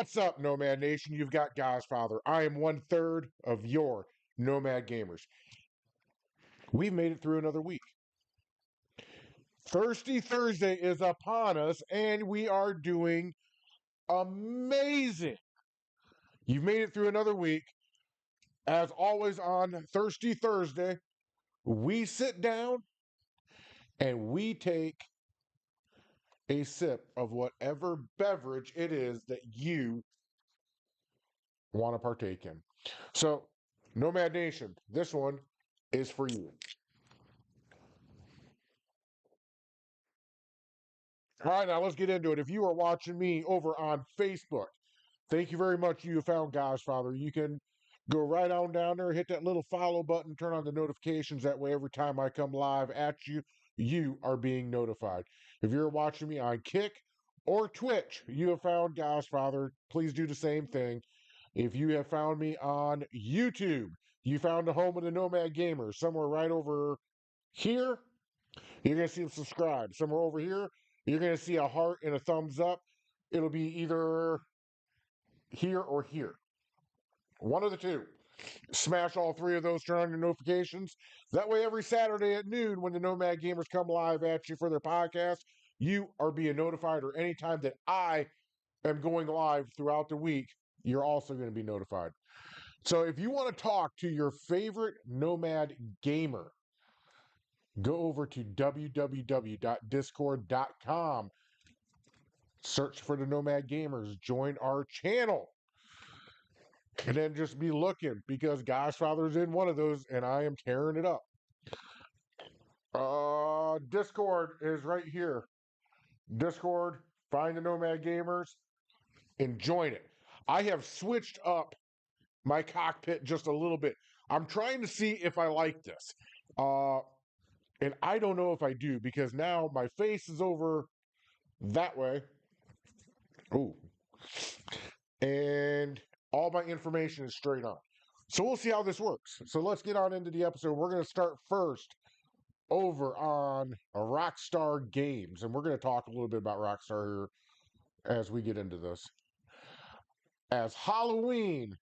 What's up, Nomad Nation? You've got Godfather. I am one third of your Nomad Gamers. We've made it through another week. Thirsty Thursday is upon us, and we are doing amazing. You've made it through another week. As always, on Thirsty Thursday, we sit down and we take a sip of whatever beverage it is that you want to partake in. So, Nomad Nation, this one is for you. All right, now let's get into it. If you are watching me over on Facebook, thank you very much. You have found Godfather. You can go right on down there, hit that little follow button, turn on the notifications. That way, every time I come live at you, you are being notified. If you're watching me on Kick or Twitch, you have found Godfather. Please do the same thing. If you have found me on YouTube, you found the home of the Nomad Gamer somewhere right over here. You're going to see them subscribe. Somewhere over here, you're going to see a heart and a thumbs up. It'll be either here or here. One of the two. Smash all three of those, turn on your notifications. That way, every Saturday at noon, when the Nomad Gamers come live at you for their podcast, you are being notified, or anytime that I am going live throughout the week, you're also going to be notified. So if you want to talk to your favorite Nomad Gamer, go over to www.discord.com, search for the Nomad Gamers, join our channel, and then just be looking, because Godfather's in one of those and I am tearing it up. Discord is right here. Discord, find the Nomad Gamers and join it. I have switched up my cockpit just a little bit. I'm trying to see if I like this. And I don't know if I do, because now my face is over that way. Oh. And all my information is straight on. So we'll see how this works. So let's get on into the episode. We're going to start first over on Rockstar Games. And we're going to talk a little bit about Rockstar here as we get into this. As Halloween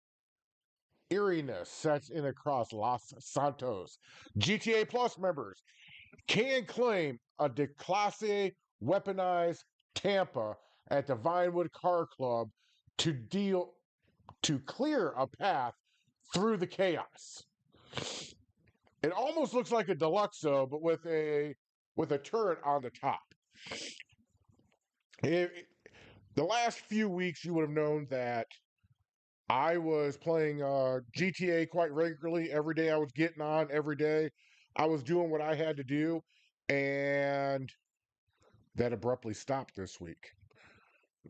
eeriness sets in across Los Santos, GTA Plus members can claim a declasse weaponized Tampa at the Vinewood Car Club to clear a path through the chaos. It almost looks like a Deluxo, but with a turret on the top. The last few weeks, you would have known that I was playing GTA quite regularly. Every day I was getting on, every day I was doing what I had to do, and that abruptly stopped this week.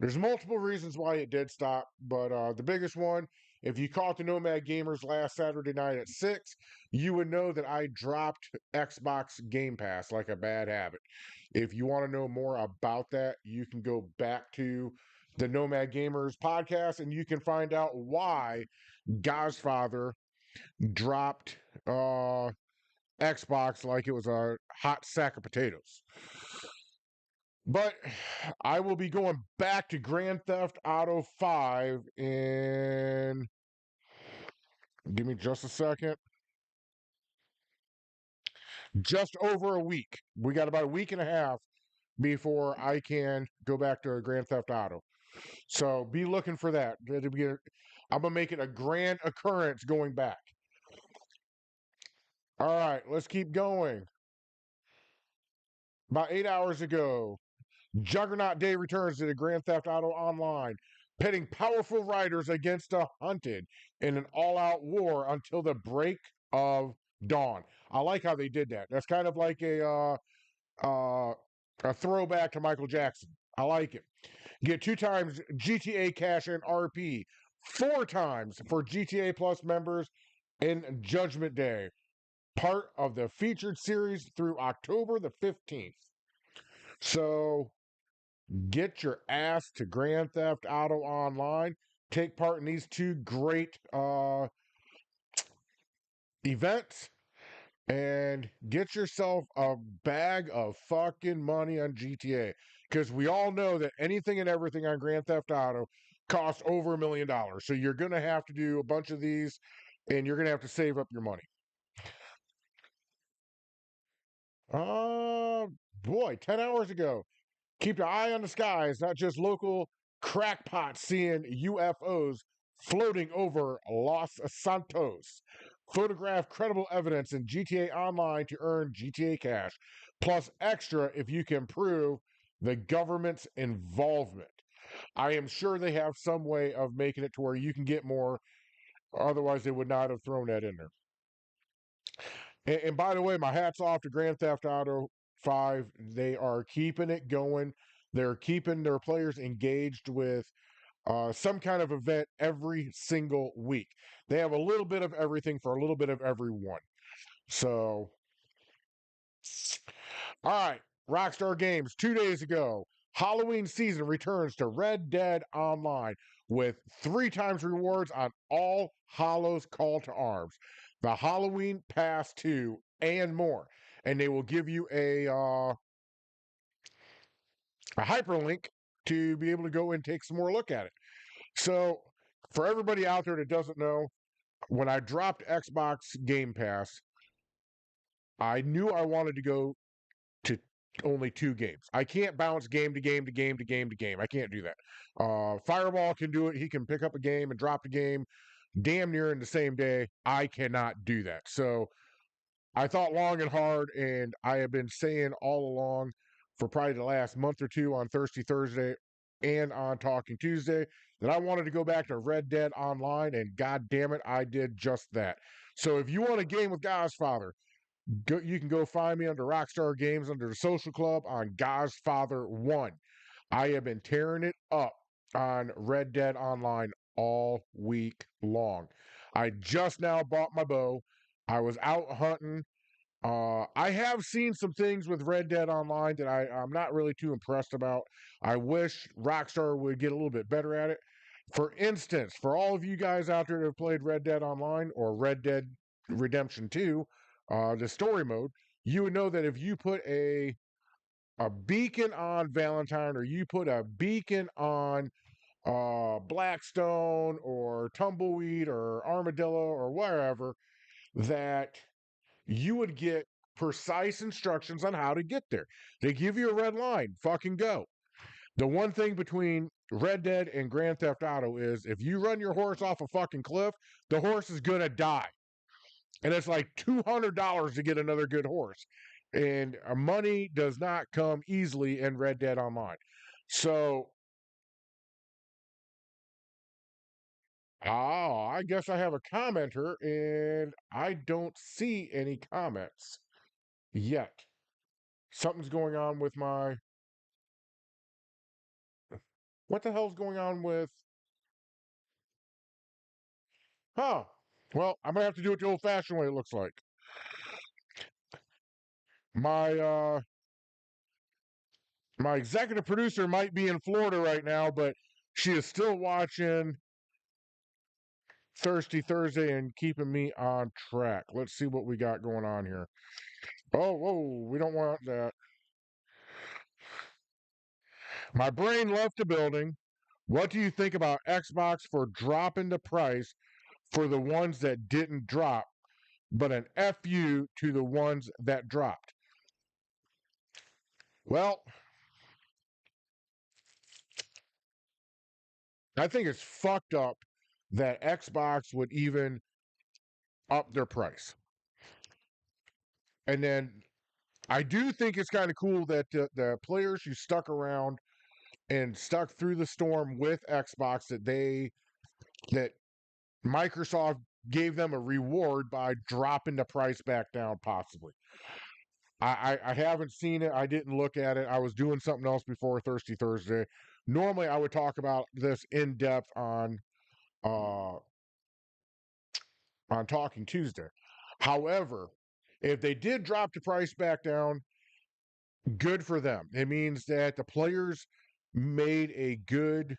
There's multiple reasons why it did stop, but the biggest one, if you caught the Nomad Gamers last Saturday night at 6, you would know that I dropped Xbox Game Pass like a bad habit. If you want to know more about that, you can go back to the Nomad Gamers podcast and you can find out why Godfather dropped Xbox like it was a hot sack of potatoes. But I will be going back to Grand Theft Auto 5 in. Give me just a second. Just over a week. We got about a week and a half before I can go back to Grand Theft Auto. So be looking for that. I'm going to make it a grand occurrence going back. All right, let's keep going. About 8 hours ago, Juggernaut Day returns to the Grand Theft Auto Online, pitting powerful riders against the hunted in an all-out war until the break of dawn. I like how they did that. That's kind of like a throwback to Michael Jackson. I like it. Get 2 times GTA Cash and RP, 4 times for GTA Plus members in Judgment Day, part of the featured series through October the 15th. So get your ass to Grand Theft Auto Online. Take part in these 2 great events and get yourself a bag of fucking money on GTA. Because we all know that anything and everything on Grand Theft Auto cost over $1 million. So you're going to have to do a bunch of these and you're going to have to save up your money. Uh, Boy, 10 hours ago. Keep your eye on the skies, not just local crackpots seeing UFOs floating over Los Santos. Photograph credible evidence in GTA Online to earn GTA cash, plus extra if you can prove the government's involvement. I am sure they have some way of making it to where you can get more, otherwise, they would not have thrown that in there. And by the way, my hat's off to Grand Theft Auto 5. They are keeping it going. They're keeping their players engaged with some kind of event every single week. They have a little bit of everything for a little bit of everyone. So, all right, Rockstar Games 2 days ago. Halloween season returns to Red Dead Online with 3 times rewards on all Hallows Call to Arms, the Halloween Pass 2, and more. And they will give you a hyperlink to be able to go and take some more look at it. So, for everybody out there that doesn't know, when I dropped Xbox Game Pass, I knew I wanted to go to only 2 games. I can't bounce game to game to game to game to game. I can't do that. Fireball can do it. He can pick up a game and drop a game damn near in the same day. I cannot do that. So I thought long and hard, and I have been saying all along for probably the last month or two on Thirsty Thursday and on Talking Tuesday that I wanted to go back to Red Dead Online, and god damn it, I did just that. So if you want a game with Godfather, you can go find me under Rockstar Games under the Social Club on Godfather 1. I have been tearing it up on Red Dead Online all week long. I just now bought my bow. I was out hunting. I have seen some things with Red Dead Online that I'm not really too impressed about. I wish Rockstar would get a little bit better at it. For instance, for all of you guys out there that have played Red Dead Online or Red Dead Redemption 2, the story mode, you would know that if you put a beacon on Valentine or you put a beacon on Blackstone or Tumbleweed or Armadillo or wherever, that you would get precise instructions on how to get there. They give you a red line, fucking go. The one thing between Red Dead and Grand Theft Auto is if you run your horse off a fucking cliff, the horse is gonna die. And it's like $200 to get another good horse. And money does not come easily in Red Dead Online. So, I guess I have a commenter and I don't see any comments yet. Something's going on with my. What the hell's going on with. Huh. Well, I'm going to have to do it the old fashioned way, it looks like. My, uh, my executive producer might be in Florida right now, but she is still watching Thirsty Thursday and keeping me on track. Let's see what we got going on here. Oh, whoa, we don't want that. My brain left the building. What do you think about Xbox for dropping the price for the ones that didn't drop, but an FU to the ones that dropped? Well, I think it's fucked up that Xbox would even up their price. And then I do think it's kind of cool that the players who stuck around and stuck through the storm with Xbox that Microsoft gave them a reward by dropping the price back down, possibly. I haven't seen it. I didn't look at it. I was doing something else before Thirsty Thursday. Normally, I would talk about this in depth uh, on Talking Tuesday. However, if they did drop the price back down, good for them. It means that the players made a good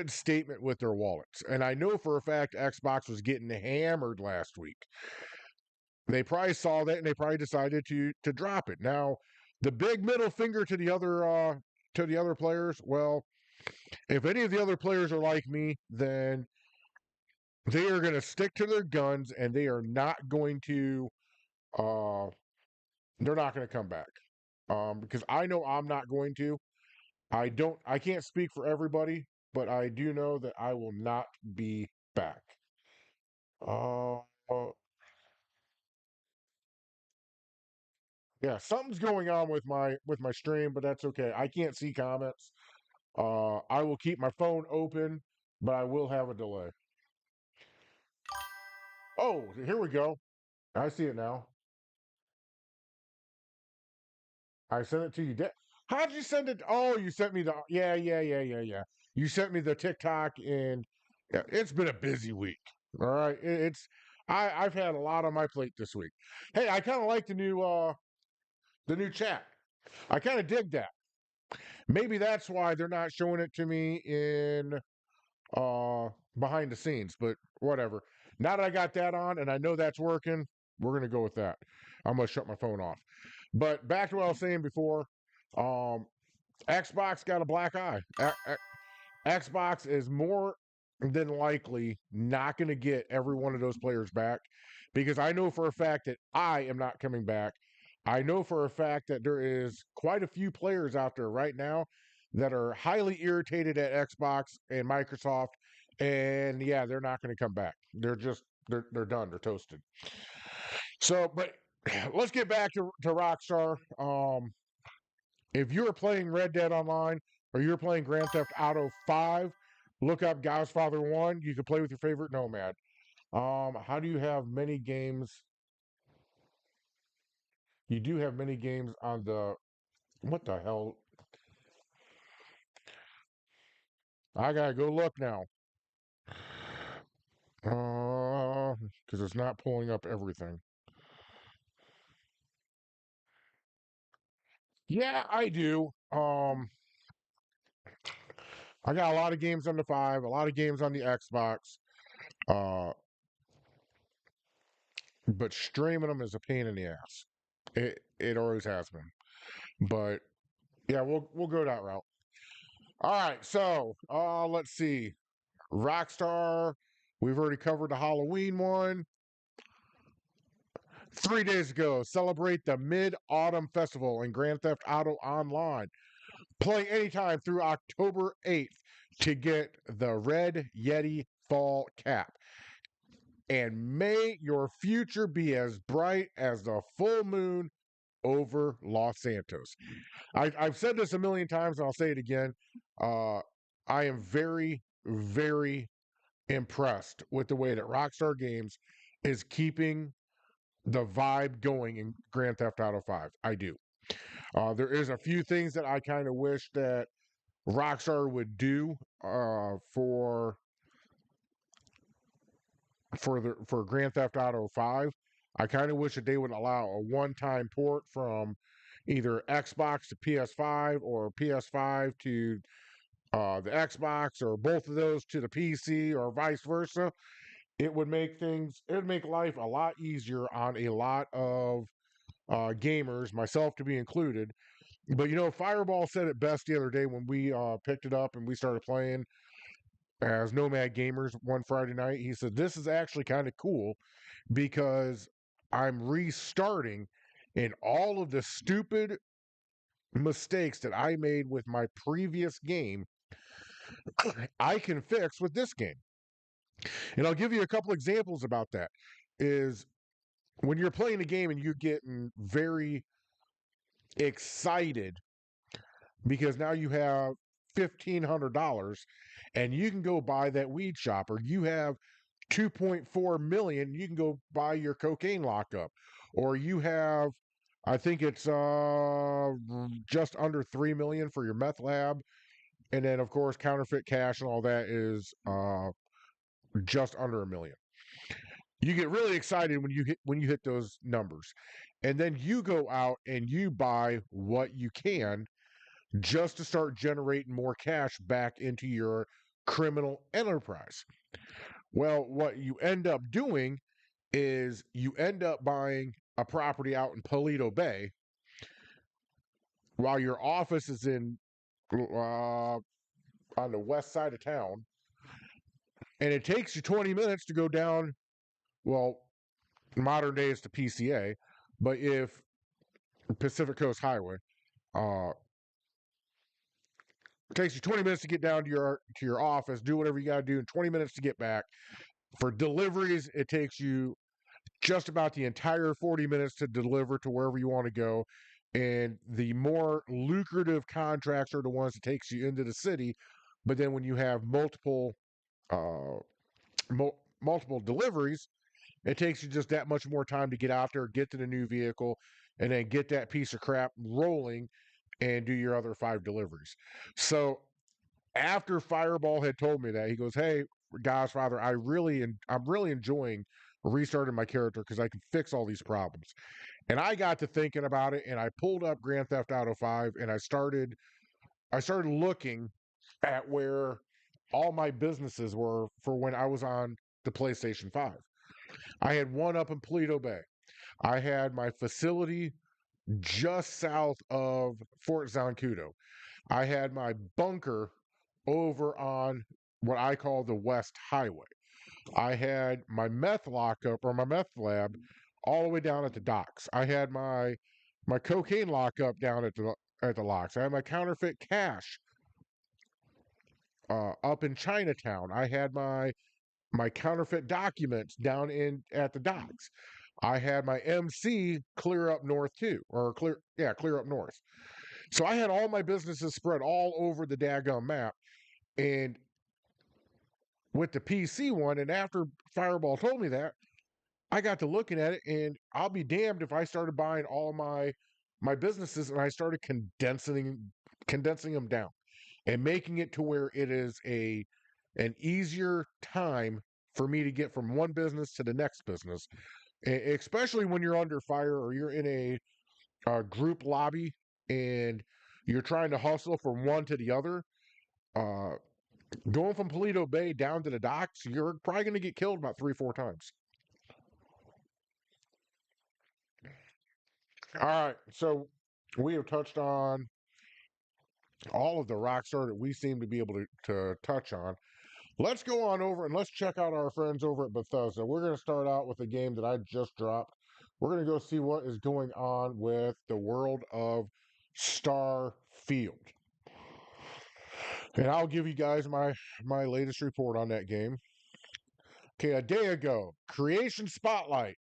statement with their wallets. And I know for a fact Xbox was getting hammered last week. They probably saw that and they probably decided to drop it. Now, the big middle finger to the other players, well, If any of the other players are like me, then they are going to stick to their guns and they are not going to uh they're not going to come back. Because I know I'm not going to. I can't speak for everybody, but I do know that I will not be back. Uh, uh yeah, something's going on with my stream, but that's okay. I can't see comments. I will keep my phone open, but I will have a delay. Oh, here we go. I see it now. I sent it to you. How'd you send it? Oh, you sent me the. Yeah. You sent me the TikTok, and yeah, it's been a busy week. All right, I've had a lot on my plate this week. Hey, I kind of like the new chat. I kind of dig that. Maybe that's why they're not showing it to me in behind the scenes, but whatever. Now that I got that on and I know that's working, we're gonna go with that. I'm gonna shut my phone off. But back to what I was saying before, um, Xbox got a black eye. Xbox is more than likely not going to get every one of those players back because I know for a fact that I am not coming back. I know for a fact that there is quite a few players out there right now that are highly irritated at Xbox and Microsoft, and yeah, they're not going to come back. They're done. They're toasted. So, but let's get back to Rockstar. If you're playing Red Dead Online or you're playing Grand Theft Auto 5, look up Godfather 1. You can play with your favorite nomad. How do you have many games? You do have many games on the. What the hell? I gotta go look now. Because it's not pulling up everything. Yeah, I do. I got a lot of games on the 5, a lot of games on the Xbox. Uh, but streaming them is a pain in the ass. It always has been. But yeah, we'll go that route. All right, so let's see. Rockstar, we've already covered the Halloween one. 3 days ago, celebrate the Mid Autumn Festival in Grand Theft Auto Online. Play anytime through October 8th to get the Red Yeti Fall Cap. And may your future be as bright as the full moon over Los Santos. I've said this a million times, and I'll say it again. Uh, I am very, very impressed with the way that Rockstar Games is keeping the vibe going in Grand Theft Auto 5. I do. There is a few things that I kind of wish that Rockstar would do for Grand Theft Auto 5. I kind of wish that they would allow a one-time port from either Xbox to PS5 or PS5 to the Xbox or both of those to the PC or vice versa. It would make life a lot easier on a lot of gamers, myself to be included. But Fireball said it best the other day when we picked it up and we started playing as Nomad Gamers one Friday night. He said, "This is actually kind of cool because I'm restarting and all of the stupid mistakes that I made with my previous game, I can fix with this game." And I'll give you a couple examples about that. Is when you're playing a game and you're getting very excited because now you have $1,500 and you can go buy that weed shop, or you have 2.4 million, you can go buy your cocaine lockup, or you have, I think it's just under 3 million for your meth lab, and then of course counterfeit cash and all that is just under a million. You get really excited when you hit those numbers, and then you go out and you buy what you can just to start generating more cash back into your criminal enterprise. Well, what you end up doing is you end up buying a property out in Paleto Bay while your office is in on the west side of town, and it takes you 20 minutes to go down. Well, modern day is the PCA, but if Pacific Coast Highway, uh, it takes you 20 minutes to get down to your office, do whatever you got to do, and 20 minutes to get back. For deliveries, it takes you just about the entire 40 minutes to deliver to wherever you want to go. And the more lucrative contracts are the ones that takes you into the city. But then when you have uh, multiple deliveries, it takes you just that much more time to get out there, get to the new vehicle, and then get that piece of crap rolling and do your other 5 deliveries. So after Fireball had told me that, he goes, "Hey, Godfather, I'm really enjoying restarting my character because I can fix all these problems." And I got to thinking about it, and I pulled up Grand Theft Auto 5, and I started looking at where all my businesses were for when I was on the PlayStation 5. I had one up in Paleto Bay. I had my facility just south of Fort Zancudo. I had my bunker over on what I call the West Highway. I had my meth lockup or my meth lab all the way down at the docks. I had my cocaine lockup down at the locks. I had my counterfeit cash up in Chinatown. I had my counterfeit documents down in at the docks. I had my MC clear up north too, or clear up north. So I had all my businesses spread all over the daggum map. And with the PC one, and after Fireball told me that, I got to looking at it, and I'll be damned if I started buying all my businesses and I started condensing them down and making it to where it is an easier time for me to get from one business to the next business, especially when you're under fire or you're in a group lobby and you're trying to hustle from one to the other. Uh, Going from Paleto Bay down to the docks, you're probably going to get killed about 3, 4 times. All right, so we have touched on all of the Rockstar that we seem to be able to touch on. Let's go on over and let's check out our friends over at Bethesda. We're going to start out with a game that I just dropped. We're going to go see what is going on with the world of Starfield. And I'll give you guys my latest report on that game. Okay, a day ago, Creation Spotlight,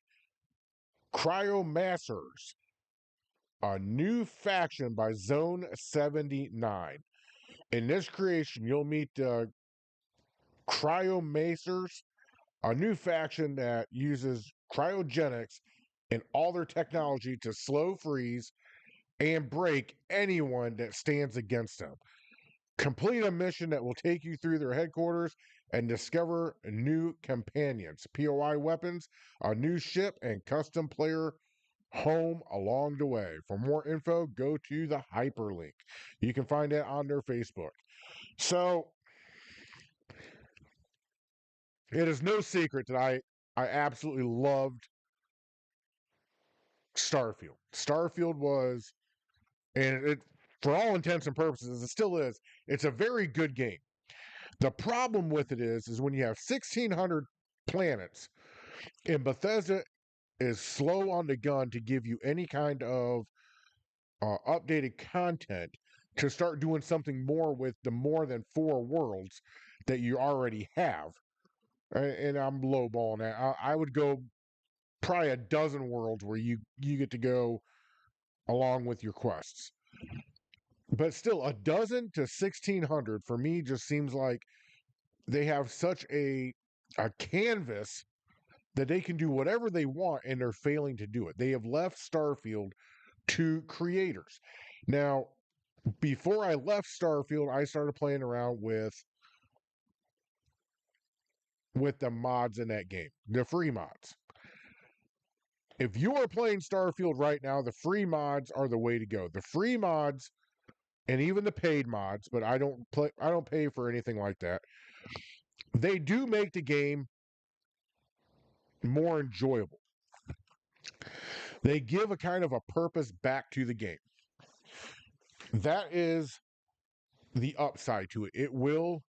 Cryomancers, a new faction by Zone 79. In this creation, you'll meet Cryomancers, a new faction that uses cryogenics and all their technology to slow, freeze, and break anyone that stands against them. Complete a mission that will take you through their headquarters and discover new companions, POI weapons, a new ship, and custom player home along the way. For more info, go to the hyperlink. You can find it on their Facebook. So, it is no secret that I absolutely loved Starfield. Starfield was, and it, for all intents and purposes, it still is. It's a very good game. The problem with it is when you have 1,600 planets, and Bethesda is slow on the gun to give you any kind of updated content to start doing something more with the more than 4 worlds that you already have. And I'm lowballing that. I would go probably a dozen worlds where you get to go along with your quests. But still, a dozen to 1,600 for me just seems like they have such a canvas that they can do whatever they want, and they're failing to do it. They have left Starfield to creators. Now, before I left Starfield, I started playing around with the mods in that game, the free mods. If you are playing Starfield right now, the free mods are the way to go. The free mods and even the paid mods, but I don't pay for anything like that. They do make the game more enjoyable. They give a kind of a purpose back to the game. That is the upside to it. It will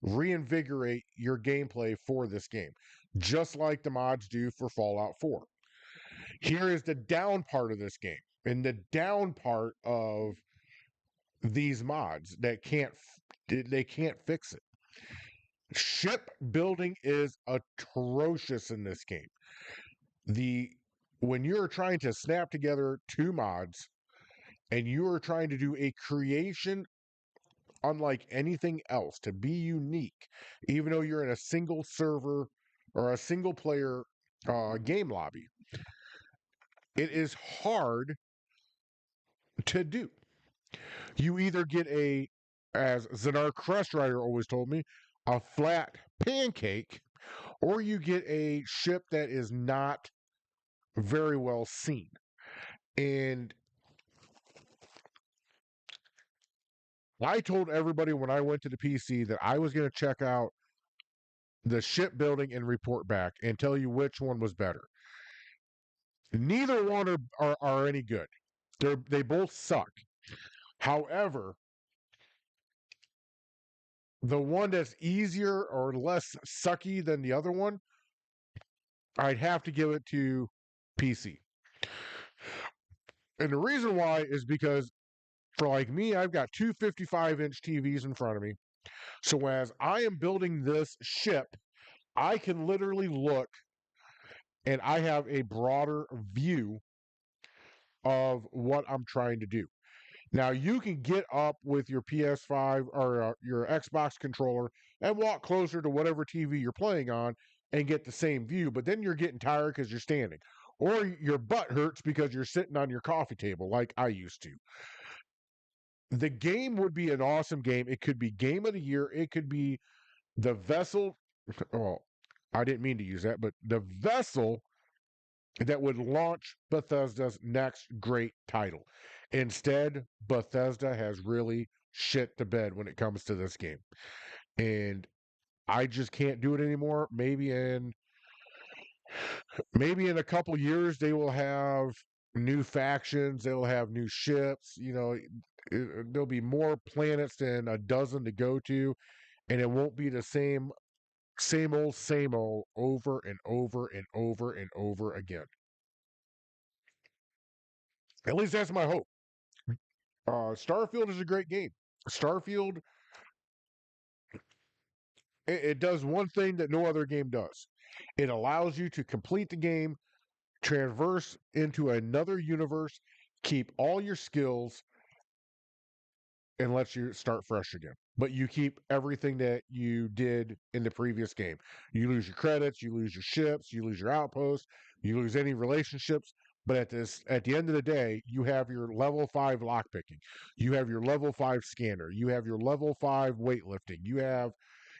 reinvigorate your gameplay for this game, just like the mods do for Fallout 4. Here is the down part of this game. And the down part of these mods that they can't fix it. Ship building is atrocious in this game. The When you're trying to snap together two mods and you are trying to do a creation unlike anything else to be unique, even though you're in a single server or a single player game lobby, it is hard to do. You either get as Zanar Crust Rider always told me, a flat pancake, or you get a ship that is not very well seen. And I told everybody when I went to the PC that I was going to check out the shipbuilding and report back and tell you which one was better. Neither one are any good. They both suck. However, the one that's easier or less sucky than the other one, I'd have to give it to PC. And the reason why is because for like me, I've got two 55-inch TVs in front of me. So as I am building this ship, I can literally look and I have a broader view of what I'm trying to do. Now, you can get up with your PS5 or your Xbox controller and walk closer to whatever TV you're playing on and get the same view, but then you're getting tired because you're standing. Or your butt hurts because you're sitting on your coffee table like I used to. The game would be an awesome game. It could be game of the year. It could be the vessel. Well, I didn't mean to use that, but the vessel that would launch Bethesda's next great title. Instead, Bethesda has really shit the bed when it comes to this game. And I just can't do it anymore. Maybe in a couple years they will have new factions, they'll have new ships, there'll be more planets than a dozen to go to, and it won't be the same old over and over and over and over again. At least that's my hope. Starfield is a great game. Starfield, it does one thing that no other game does. It allows you to complete the game, traverse into another universe, keep all your skills, and lets you start fresh again. But you keep everything that you did in the previous game. You lose your credits, you lose your ships, you lose your outposts, you lose any relationships. But at the end of the day, you have your level 5 lockpicking, you have your level 5 scanner, you have your level 5 weightlifting, you have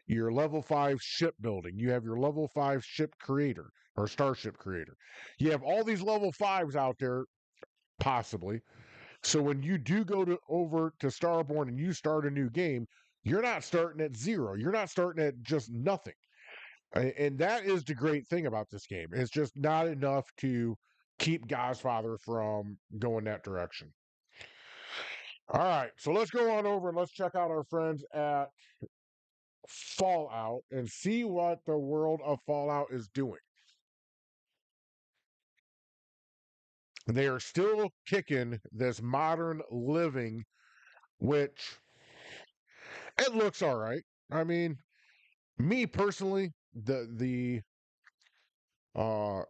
your level 5 shipbuilding, you have your level 5 ship creator or starship creator. You have all these level 5s out there, possibly. So when you do over to Starborn and you start a new game, you're not starting at zero. You're not starting at just nothing. And that is the great thing about this game. It's just not enough to keep Godfather from going that direction. All right, so let's go on over and let's check out our friends at Fallout and see what the world of Fallout is doing. They are still kicking this modern living, which it looks all right. I mean, me personally, uh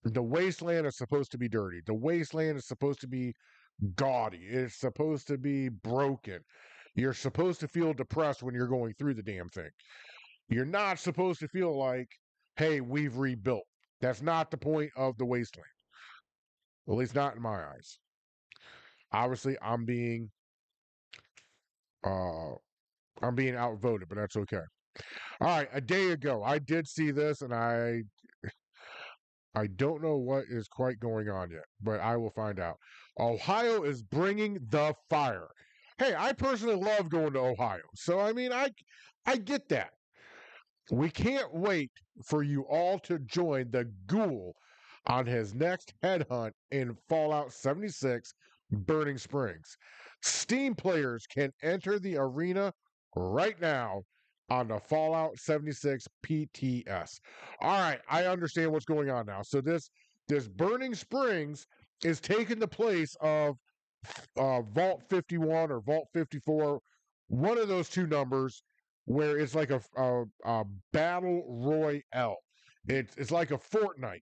the wasteland is supposed to be dirty. The wasteland is supposed to be gaudy. It's supposed to be broken. You're supposed to feel depressed when you're going through the damn thing. You're not supposed to feel like, hey, we've rebuilt. That's not the point of the wasteland. At least not in my eyes. Obviously, uh I'm being outvoted, but that's okay. All right, a day ago, I did see this, and I don't know what is quite going on yet, but I will find out. Ohio is bringing the fire. Hey, I personally love going to Ohio, so I mean, I get that. We can't wait for you all to join the ghoul on his next headhunt in Fallout 76 Burning Springs. Steam players can enter the arena right now on the Fallout 76 PTS. All right, I understand what's going on now. So this Burning Springs is taking the place of Vault 51 or Vault 54, one of those two numbers, where it's like a battle royale. It's like a Fortnite.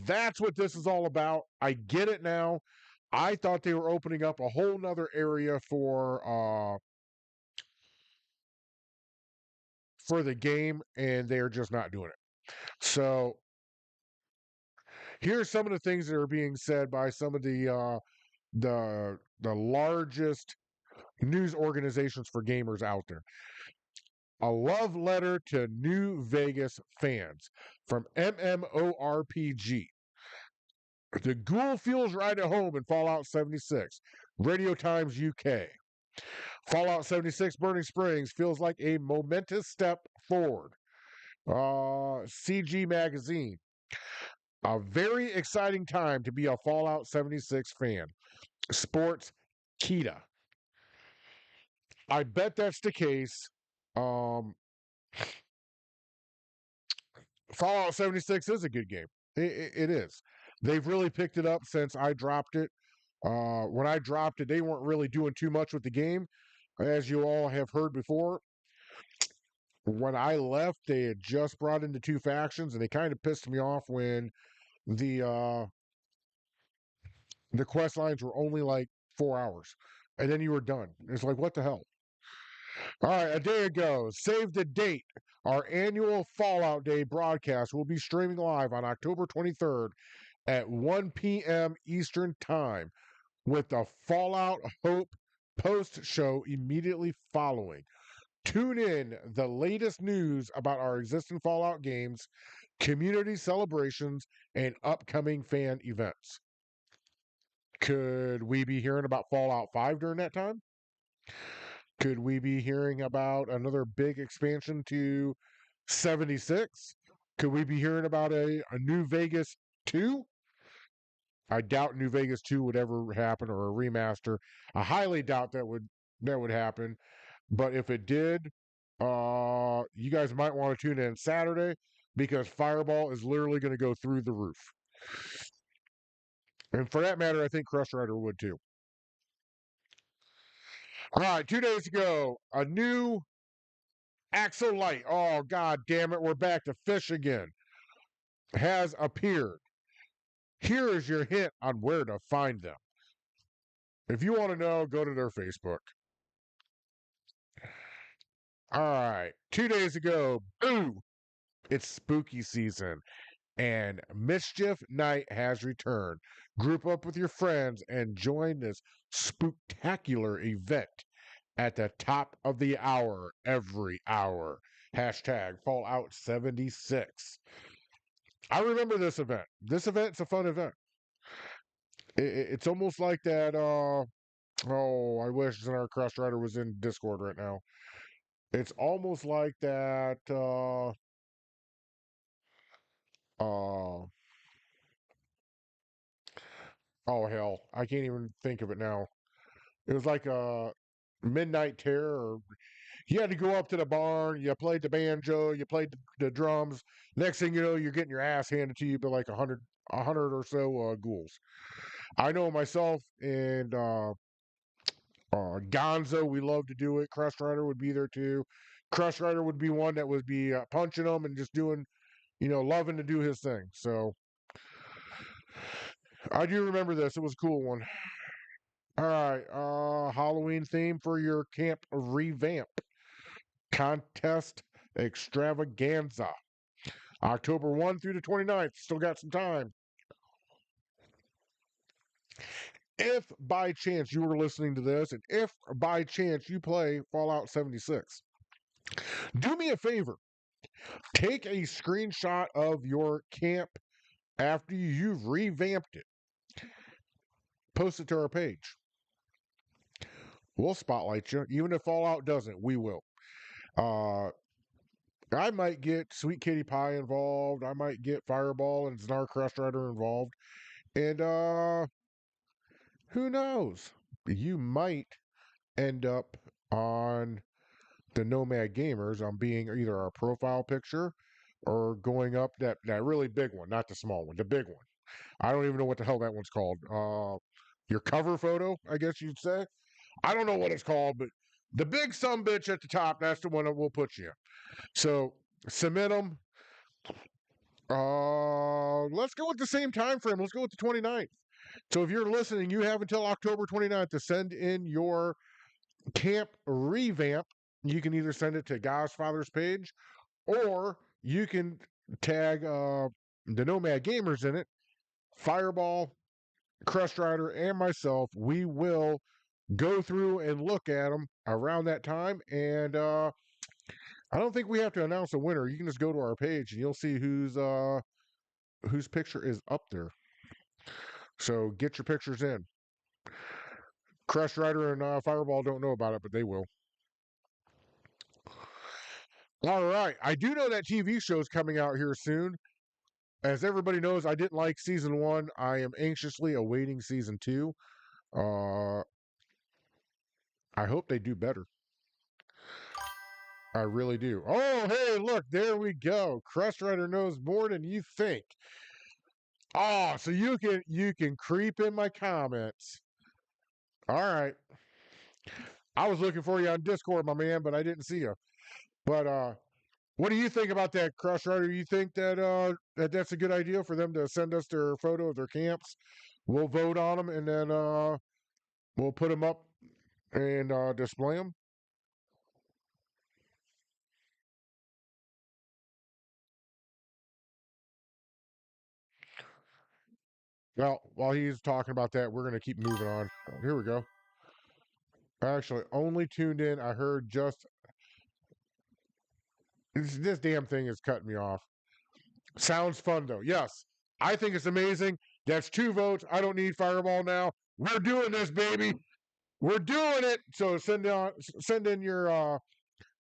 That's what this is all about. I get it now. I thought they were opening up a whole nother area for the game, and they're just not doing it. So here's some of the things that are being said by some of the largest news organizations for gamers out there. A love letter to New Vegas fans from MMORPG. The ghoul feels right at home in Fallout 76. Radio Times UK. Fallout 76 Burning Springs feels like a momentous step forward. CG Magazine. A very exciting time to be a Fallout 76 fan. Sports Kita. I bet that's the case. Um, Fallout 76 is a good game. It is. They've really picked it up since I dropped it. When I dropped it, they weren't really doing too much with the game, as you all have heard before. When I left, they had just brought in the two factions, and they kind of pissed me off when the uh, the quest lines were only like 4 hours, and then you were done. It's like, what the hell? All right, a day ago, save the date. Our annual Fallout Day broadcast will be streaming live on October 23rd at 1 p.m. Eastern Time, with the Fallout Hope post show immediately following. Tune in the latest news about our existing Fallout games, community celebrations, and upcoming fan events. Could we be hearing about Fallout 5 during that time? Could we be hearing about another big expansion to 76? Could we be hearing about a New Vegas 2? I doubt New Vegas 2 would ever happen, or a remaster. I highly doubt that would happen. But if it did, you guys might want to tune in Saturday, because Fireball is literally going to go through the roof. And for that matter, I think Crush Rider would too. All right, 2 days ago, a new Axolite. Oh, god damn it, we're back to fish again. Has appeared. Here is your hint on where to find them. If you want to know, go to their Facebook. All right, 2 days ago, boo! It's spooky season, and Mischief Night has returned. Group up with your friends and join this spooktacular event at the top of the hour every hour. Hashtag Fallout 76. I remember this event. This event's a fun event. It's almost like that. Oh, I wish our Crush Rider was in Discord right now. It's almost like that. Uh, oh hell, I can't even think of it now. It was like a Midnight Terror. You had to go up to the barn. You played the banjo. You played the drums. Next thing you know, you're getting your ass handed to you by like a hundred or so ghouls. I know myself and Gonzo. We love to do it. Crush Rider would be there too. Crush Rider would be one that would be punching them and just doing, loving to do his thing. So I do remember this. It was a cool one. All right, Halloween theme for your camp revamp contest extravaganza. October 1 through the 29th. Still got some time. If by chance you were listening to this, and if by chance you play Fallout 76, do me a favor. Take a screenshot of your camp after you've revamped it. Post it to our page. We'll spotlight you. Even if Fallout doesn't, we will. Uh, I might get Sweet Kitty Pie involved. I might get Fireball and Znar Crush Rider involved. And who knows? You might end up on the Nomad Gamers on being either our profile picture or going up that really big one, not the small one, the big one. I don't even know what the hell that one's called. Your cover photo, I guess you'd say. I don't know what it's called, but the big sumbitch at the top, that's the one that we'll put you in. So submit them. Let's go with the same time frame. Let's go with the 29th. So if you're listening, you have until October 29th to send in your camp revamp. You can either send it to Godfather's page or you can tag the Nomad Gamers in it, Fireball, Crest Rider, and myself. We will go through and look at them around that time. And I don't think we have to announce a winner. You can just go to our page and you'll see whose picture is up there. So get your pictures in. Crest Rider and Fireball don't know about it, but they will. All right. I do know that TV show is coming out here soon. As everybody knows, I didn't like season 1. I am anxiously awaiting season 2. I hope they do better. I really do. Oh, hey, look, there we go. Crest Rider knows more than you think. Oh, so you can creep in my comments. All right. I was looking for you on Discord, my man, but I didn't see you. But what do you think about that, Crest Rider? You think that that's a good idea for them to send us their photo of their camps? We'll vote on them and then we'll put them up and display them. Well, while he's talking about that, we're going to keep moving on. Here we go. Actually, only tuned in. I heard just this damn thing is cutting me off. Sounds fun though. Yes, I think it's amazing. That's 2 votes. I don't need Fireball now. We're doing this, baby. We're doing it. So send in your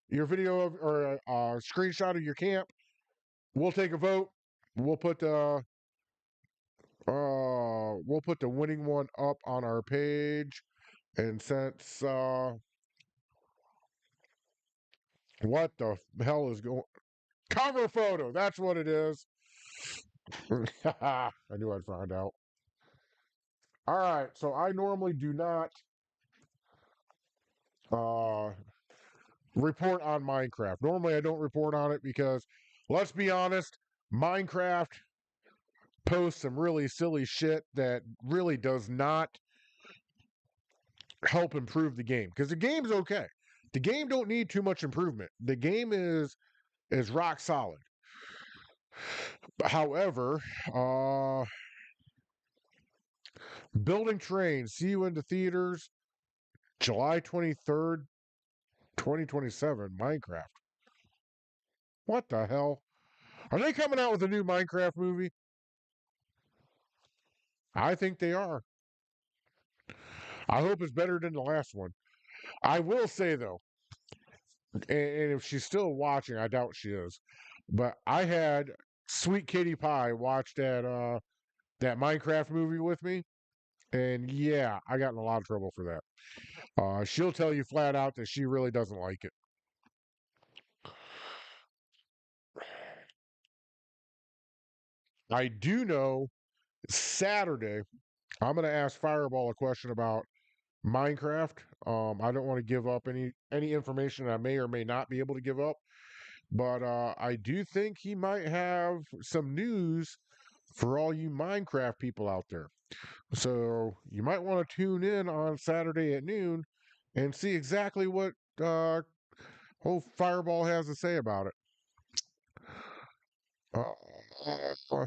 video of, or screenshot of your camp. We'll take a vote. We'll put the winning one up on our page. And since what the hell is going cover photo? That's what it is. I knew I'd find out. All right, so I normally do not report on Minecraft. Normally, I don't report on it because, let's be honest, Minecraft posts some really silly shit that really does not help improve the game. Because the game's okay. The game don't need too much improvement. The game is rock solid. However, Building Train, see you in the theaters July 23rd, 2027, Minecraft. What the hell? Are they coming out with a new Minecraft movie? I think they are. I hope it's better than the last one. I will say though, and if she's still watching, I doubt she is, but I had Sweet Kitty Pie watch that Minecraft movie with me, and yeah, I got in a lot of trouble for that. She'll tell you flat out that she really doesn't like it. I do know Saturday, I'm going to ask Fireball a question about Minecraft. I don't want to give up any information I may or may not be able to give up, but I do think he might have some news for all you Minecraft people out there. So you might want to tune in on Saturday at noon and see exactly what old Fireball has to say about it. Uh,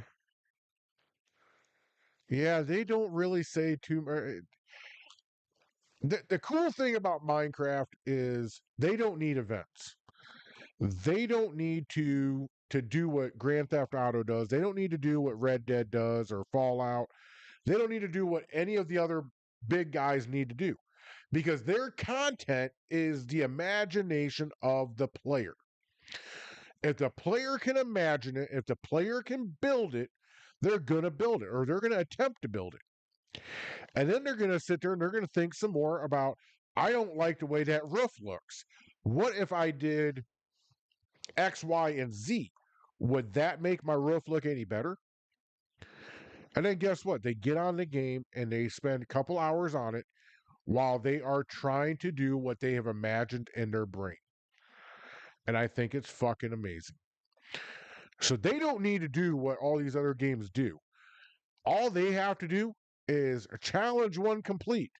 yeah, they don't really say too much. The cool thing about Minecraft is they don't need events. They don't need to do what Grand Theft Auto does. They don't need to do what Red Dead does or Fallout. They don't need to do what any of the other big guys need to do because their content is the imagination of the player. If the player can imagine it, if the player can build it, they're going to build it or they're going to attempt to build it. And then they're going to sit there and they're going to think some more about, I don't like the way that roof looks. What if I did X, Y, and Z? Would that make my roof look any better? And then guess what? They get on the game and they spend a couple hours on it while they are trying to do what they have imagined in their brain. And I think it's fucking amazing. So they don't need to do what all these other games do. All they have to do is a challenge one complete.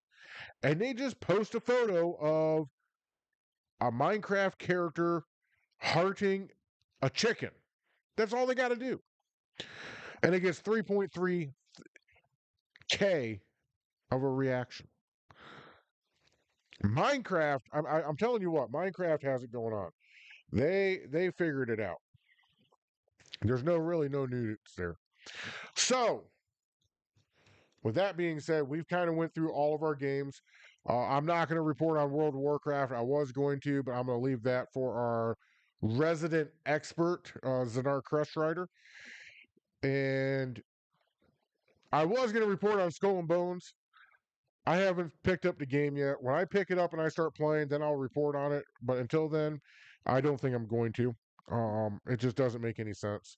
And they just post a photo of a Minecraft character hearting a chicken. That's all they got to do. And it gets 3.3K of a reaction. Minecraft, I'm telling you what, Minecraft has it going on. They figured it out. There's really no news there. So, with that being said, we've kind of went through all of our games. I'm not going to report on World of Warcraft. I was going to, but I'm going to leave that for our resident expert, Zanar Crushrider. And I was going to report on Skull and Bones. I haven't picked up the game yet. When I pick it up and I start playing, then I'll report on it. But until then, I don't think I'm going to. It just doesn't make any sense.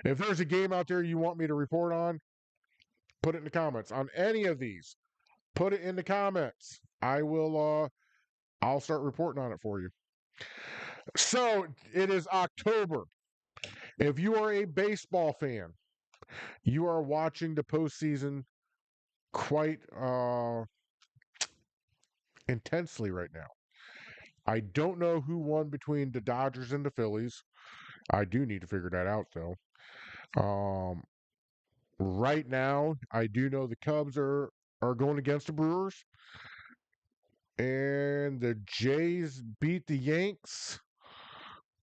If there's a game out there you want me to report on, put it in the comments. On any of these, put it in the comments. I'll start reporting on it for you. So it is October. If you are a baseball fan, you are watching the postseason quite intensely right now. I don't know who won between the Dodgers and the Phillies. I do need to figure that out though. Right now, I do know the Cubs are going against the Brewers, and the Jays beat the Yanks.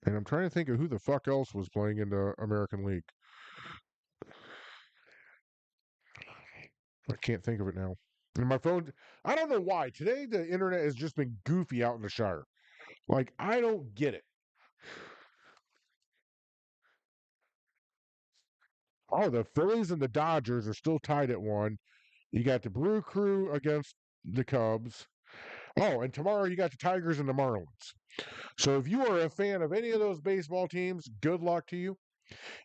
And I'm trying to think of who the fuck else was playing in the American League. I can't think of it now. And my phone, I don't know why. Today, the internet has just been goofy out in the Shire. Like, I don't get it. Oh, the Phillies and the Dodgers are still tied at 1. You got the Brew Crew against the Cubs. Oh, and tomorrow you got the Tigers and the Marlins. So if you are a fan of any of those baseball teams, good luck to you.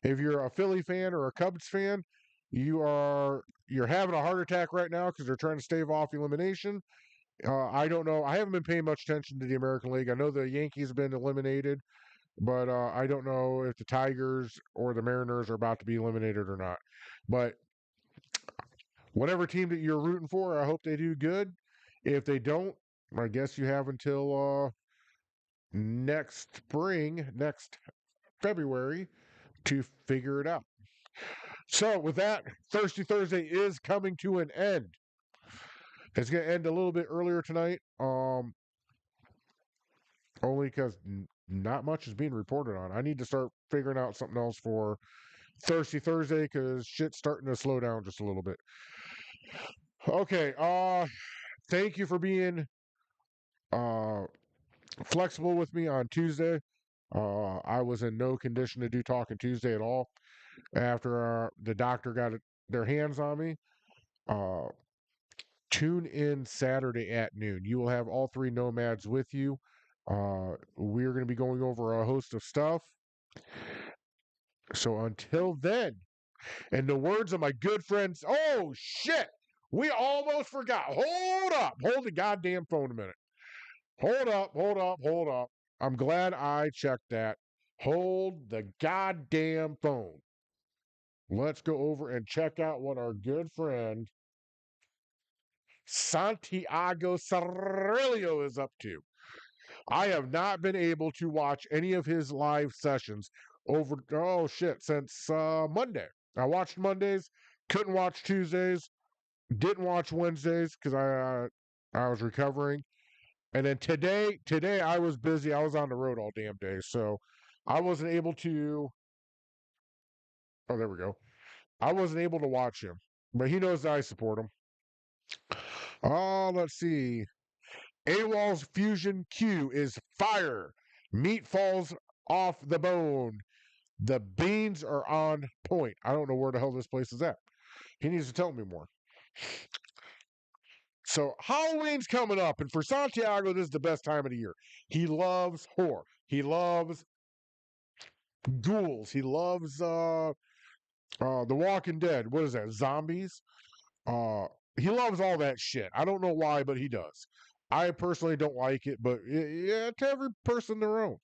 If you're a Philly fan or a Cubs fan, you're having a heart attack right now because they're trying to stave off elimination. I don't know. I haven't been paying much attention to the American League. I know the Yankees have been eliminated, but I don't know if the Tigers or the Mariners are about to be eliminated or not. But whatever team that you're rooting for, I hope they do good. If they don't, I guess you have until next February, to figure it out. So, with that, Thirsty Thursday is coming to an end. It's going to end a little bit earlier tonight, only because not much is being reported on. I need to start figuring out something else for Thirsty Thursday because shit's starting to slow down just a little bit. Okay, thank you for being flexible with me on Tuesday. I was in no condition to do Talking Tuesday at all after the doctor got their hands on me. Tune in Saturday at noon. You will have all 3 nomads with you. We're going to be going over a host of stuff. So until then, in the words of my good friends, oh shit, we almost forgot. Hold up. Hold the goddamn phone a minute. Hold up. I'm glad I checked that. Hold the goddamn phone. Let's go over and check out what our good friend Santiago Cirillo is up to. I have not been able to watch any of his live sessions since Monday. I watched Mondays, couldn't watch Tuesdays, didn't watch Wednesdays because I was recovering. And then today I was busy. I was on the road all damn day. So I wasn't able to. Oh, there we go. I wasn't able to watch him, but he knows that I support him. Oh, let's see. AWOL's Fusion Q is fire. Meat falls off the bone. The beans are on point. I don't know where the hell this place is at. He needs to tell me more. So Halloween's coming up, and for Santiago, this is the best time of the year. He loves horror. He loves ghouls. He loves The Walking Dead. What is that? Zombies. Uh, he loves all that shit. I don't know why, but he does. I personally don't like it, but yeah, to every person their own.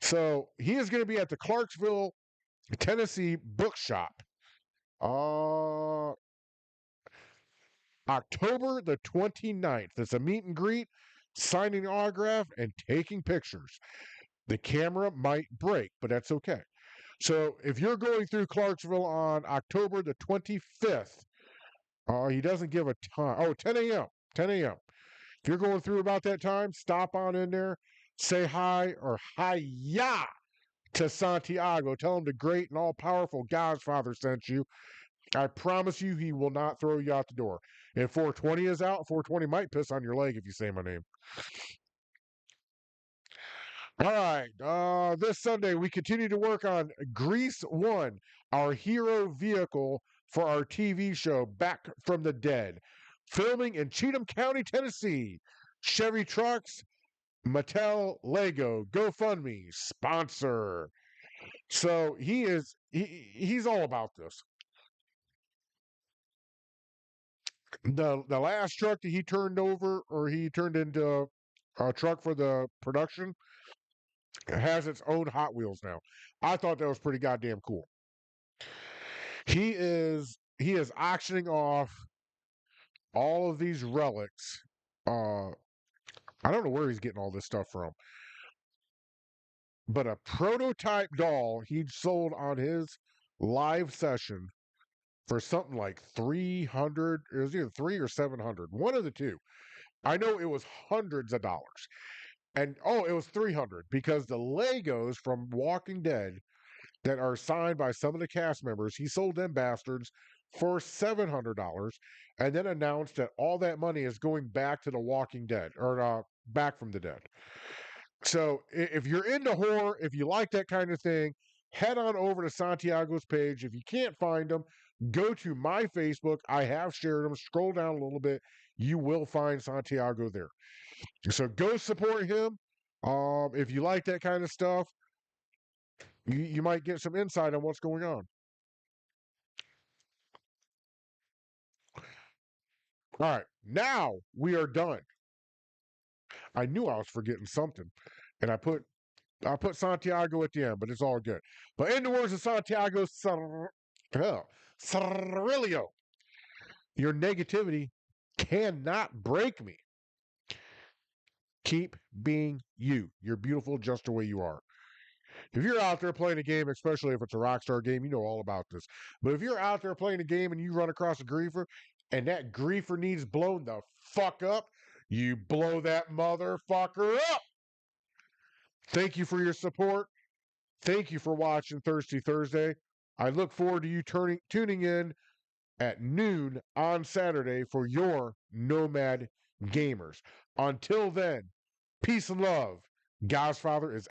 So he is going to be at the Clarksville, Tennessee bookshop. Uh, October the 29th. It's a meet and greet, signing autograph, and taking pictures. The camera might break, but that's okay. So if you're going through Clarksville on October the 25th, he doesn't give a time. Oh, 10 a.m. 10 a.m. If you're going through about that time, stop on in there, say hi or hi-ya to Santiago. Tell him the great and all powerful God's Father sent you. I promise you, he will not throw you out the door. If 420 is out, 420 might piss on your leg if you say my name. All right. This Sunday, we continue to work on Grease 1, our hero vehicle for our TV show, Back from the Dead. Filming in Cheatham County, Tennessee. Chevy Trucks, Mattel, Lego, GoFundMe, sponsor. So he's all about this. The last truck that he turned over, or he turned into a truck for the production, has its own Hot Wheels now. I thought that was pretty goddamn cool. He is auctioning off all of these relics. I don't know where he's getting all this stuff from, but a prototype doll he sold on his live session for something like 300. It was either 3 or 700, one of the two. I know it was hundreds of dollars. And oh, it was 300 because the Legos from Walking Dead that are signed by some of the cast members, he sold them bastards for $700 and then announced that all that money is going back to the Walking Dead, or back from the dead. So if you're into horror, if you like that kind of thing, head on over to Santiago's page. If you can't find them, go to my Facebook. I have shared them. Scroll down a little bit. You will find Santiago there. So go support him. If you like that kind of stuff, you might get some insight on what's going on. All right, now we are done. I knew I was forgetting something, and I put Santiago at the end, but it's all good. But in the words of Santiago Cirillo, your negativity cannot break me. Keep being you. You're beautiful just the way you are. If you're out there playing a game, especially if it's a Rockstar game, you know all about this. But if you're out there playing a game and you run across a griefer and that griefer needs blown the fuck up, you blow that motherfucker up. Thank you for your support. Thank you for watching Thirsty Thursday. I look forward to you tuning in at noon on Saturday for your Nomad Gamers. Until then, peace and love. God's Father is